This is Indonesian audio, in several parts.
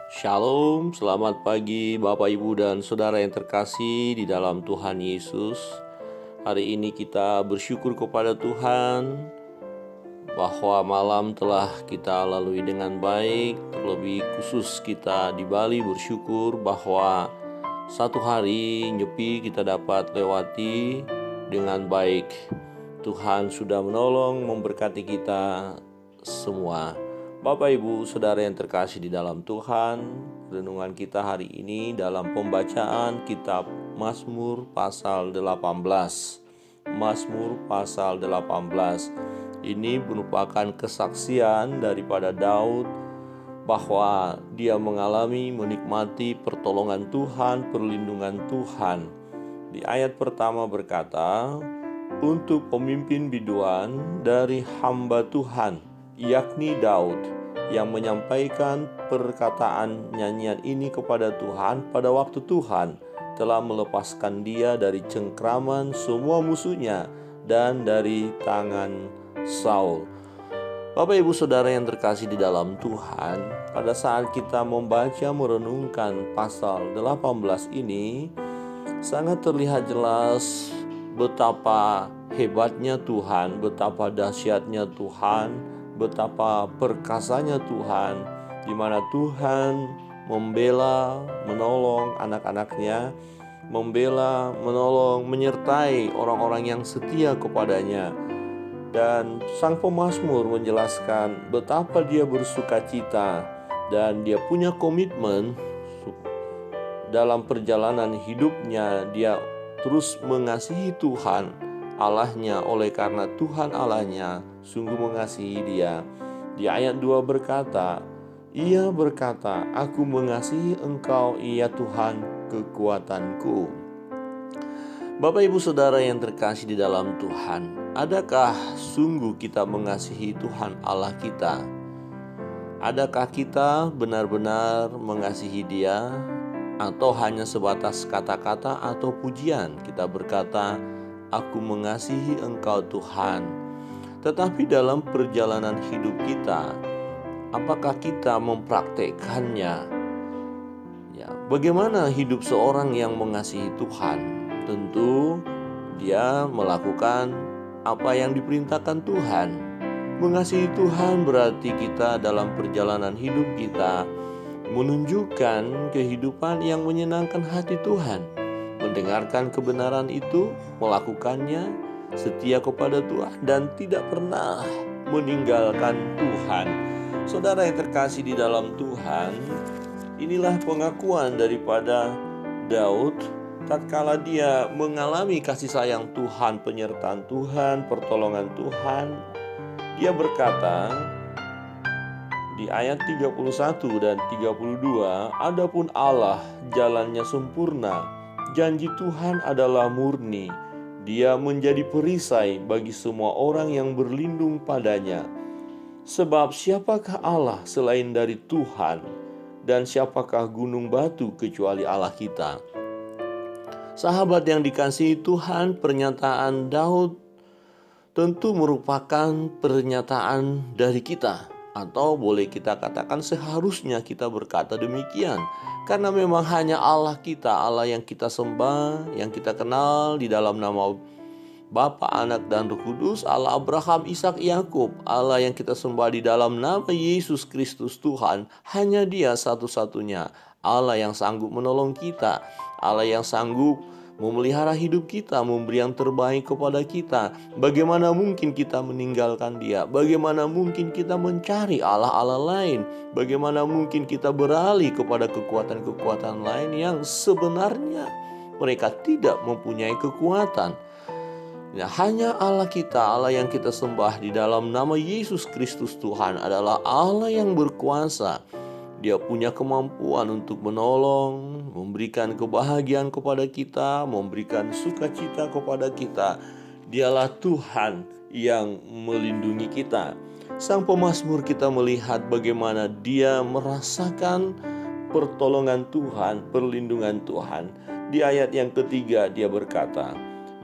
Shalom, selamat pagi Bapak Ibu dan Saudara yang terkasih di dalam Tuhan Yesus. Hari ini kita bersyukur kepada Tuhan bahwa malam telah kita lalui dengan baik. Terlebih khusus kita di Bali bersyukur bahwa satu hari nyepi kita dapat lewati dengan baik. Tuhan sudah menolong, memberkati kita semua. Bapak Ibu Saudara yang terkasih di dalam Tuhan, renungan kita hari ini dalam pembacaan kitab Mazmur pasal 18. Mazmur pasal 18. Ini merupakan kesaksian daripada Daud bahwa dia mengalami, menikmati pertolongan Tuhan, perlindungan Tuhan. Di ayat pertama berkata, untuk pemimpin biduan dari hamba Tuhan, yakni Daud, yang menyampaikan perkataan nyanyian ini kepada Tuhan pada waktu Tuhan telah melepaskan dia dari cengkraman semua musuhnya dan dari tangan Saul. Bapak Ibu Saudara yang terkasih di dalam Tuhan, pada saat kita membaca merenungkan pasal 18 ini, sangat terlihat jelas betapa hebatnya Tuhan, betapa dahsyatnya Tuhan, betapa perkasanya Tuhan, di mana Tuhan membela, menolong anak-anaknya, membela, menolong, menyertai orang-orang yang setia kepadanya. Dan sang pemazmur menjelaskan betapa dia bersuka cita dan dia punya komitmen dalam perjalanan hidupnya. Dia terus mengasihi Tuhan Allahnya, oleh karena Tuhan Allahnya sungguh mengasihi dia. Di ayat 2 berkata, ia berkata, aku mengasihi engkau, ya Tuhan kekuatanku. Bapak Ibu Saudara yang terkasih di dalam Tuhan, adakah sungguh kita mengasihi Tuhan Allah kita? Adakah kita benar-benar mengasihi Dia? Atau hanya sebatas kata-kata atau pujian kita berkata, aku mengasihi engkau Tuhan. Tetapi dalam perjalanan hidup kita, apakah kita mempraktekkannya? Ya, bagaimana hidup seorang yang mengasihi Tuhan? Tentu dia melakukan apa yang diperintahkan Tuhan. Mengasihi Tuhan berarti kita dalam perjalanan hidup kita menunjukkan kehidupan yang menyenangkan hati Tuhan, mendengarkan kebenaran itu, melakukannya, setia kepada Tuhan, dan tidak pernah meninggalkan Tuhan. Saudara yang terkasih di dalam Tuhan, inilah pengakuan daripada Daud tatkala dia mengalami kasih sayang Tuhan, penyertaan Tuhan, pertolongan Tuhan. Dia berkata di ayat 31 dan 32, adapun Allah jalannya sempurna, janji Tuhan adalah murni, dia menjadi perisai bagi semua orang yang berlindung padanya. Sebab siapakah Allah selain dari Tuhan, dan siapakah gunung batu kecuali Allah kita? Sahabat yang dikasihi Tuhan, pernyataan Daud tentu merupakan pernyataan dari kita, atau boleh kita katakan seharusnya kita berkata demikian, karena memang hanya Allah kita, Allah yang kita sembah, yang kita kenal di dalam nama Bapa, Anak, dan Roh Kudus, Allah Abraham, Ishak, Yakub, Allah yang kita sembah di dalam nama Yesus Kristus Tuhan, hanya Dia satu-satunya Allah yang sanggup menolong kita, Allah yang sanggup memelihara hidup kita, memberi yang terbaik kepada kita. Bagaimana mungkin kita meninggalkan Dia? Bagaimana mungkin kita mencari Allah-Allah lain? Bagaimana mungkin kita beralih kepada kekuatan-kekuatan lain yang sebenarnya mereka tidak mempunyai kekuatan? Ya, hanya Allah kita, Allah yang kita sembah di dalam nama Yesus Kristus Tuhan adalah Allah yang berkuasa. Dia punya kemampuan untuk menolong, memberikan kebahagiaan kepada kita, memberikan sukacita kepada kita. Dialah Tuhan yang melindungi kita. Sang pemazmur kita melihat bagaimana dia merasakan pertolongan Tuhan, perlindungan Tuhan. Di ayat yang ketiga dia berkata,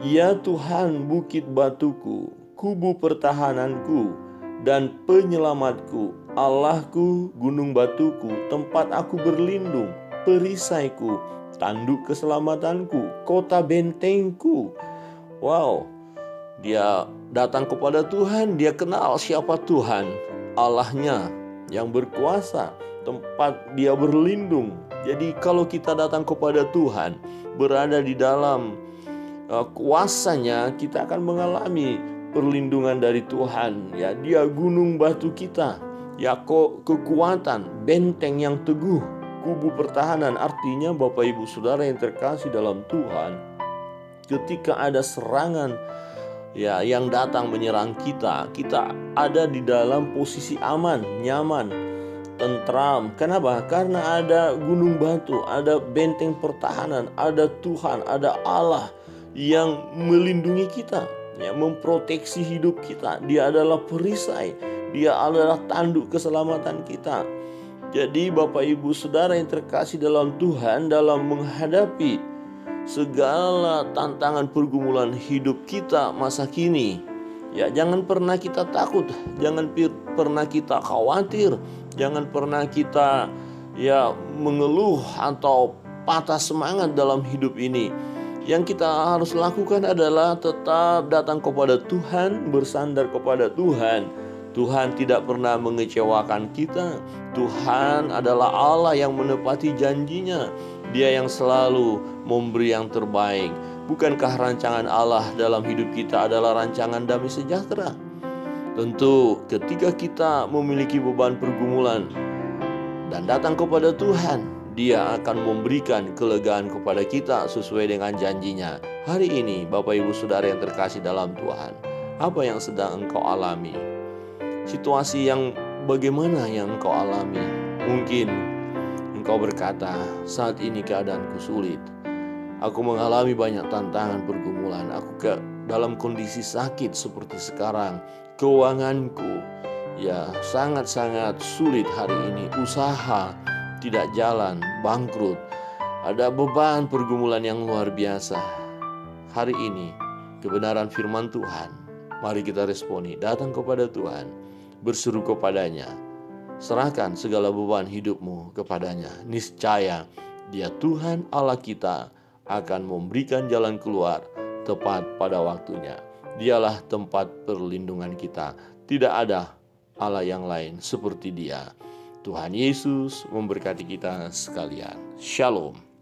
ya Tuhan bukit batuku, kubu pertahananku, dan penyelamatku, Allahku, gunung batuku, tempat aku berlindung, perisaiku, tanduk keselamatanku, kota bentengku. Wow, dia datang kepada Tuhan, dia kenal siapa Tuhan, Allahnya yang berkuasa, tempat dia berlindung. Jadi kalau kita datang kepada Tuhan, berada di dalam kuasanya, kita akan mengalami perlindungan dari Tuhan. Ya, dia gunung batu kita, ya, kekuatan, benteng yang teguh, kubu pertahanan. Artinya Bapak Ibu Saudara yang terkasih dalam Tuhan, ketika ada serangan ya yang datang menyerang kita, kita ada di dalam posisi aman, nyaman, tentram. Kenapa? Karena ada gunung batu, ada benteng pertahanan, ada Tuhan, ada Allah yang melindungi kita, yang memproteksi hidup kita. Dia adalah perisai, dia adalah tanduk keselamatan kita. Jadi Bapak Ibu Saudara yang terkasih dalam Tuhan, dalam menghadapi segala tantangan pergumulan hidup kita masa kini, ya, jangan pernah kita takut, jangan pernah kita khawatir, jangan pernah kita mengeluh atau patah semangat dalam hidup ini. Yang kita harus lakukan adalah tetap datang kepada Tuhan, bersandar kepada Tuhan. Tuhan tidak pernah mengecewakan kita. Tuhan adalah Allah yang menepati janjinya. Dia yang selalu memberi yang terbaik. Bukankah rancangan Allah dalam hidup kita adalah rancangan damai sejahtera? Tentu ketika kita memiliki beban pergumulan dan datang kepada Tuhan, Dia akan memberikan kelegaan kepada kita sesuai dengan janjinya. Hari ini Bapak Ibu Saudara yang terkasih dalam Tuhan, apa yang sedang engkau alami? Situasi yang bagaimana yang engkau alami? Mungkin engkau berkata, saat ini keadaanku sulit. Aku mengalami banyak tantangan pergumulan. Aku dalam kondisi sakit seperti sekarang. Keuanganku sangat-sangat sulit hari ini. Usaha tidak jalan, bangkrut. Ada beban pergumulan yang luar biasa. Hari ini kebenaran firman Tuhan, mari kita responi, datang kepada Tuhan, berseru kepadanya, serahkan segala beban hidupmu kepadanya. Niscaya Dia Tuhan Allah kita akan memberikan jalan keluar tepat pada waktunya. Dialah tempat perlindungan kita. Tidak ada Allah yang lain seperti Dia. Tuhan Yesus memberkati kita sekalian. Shalom.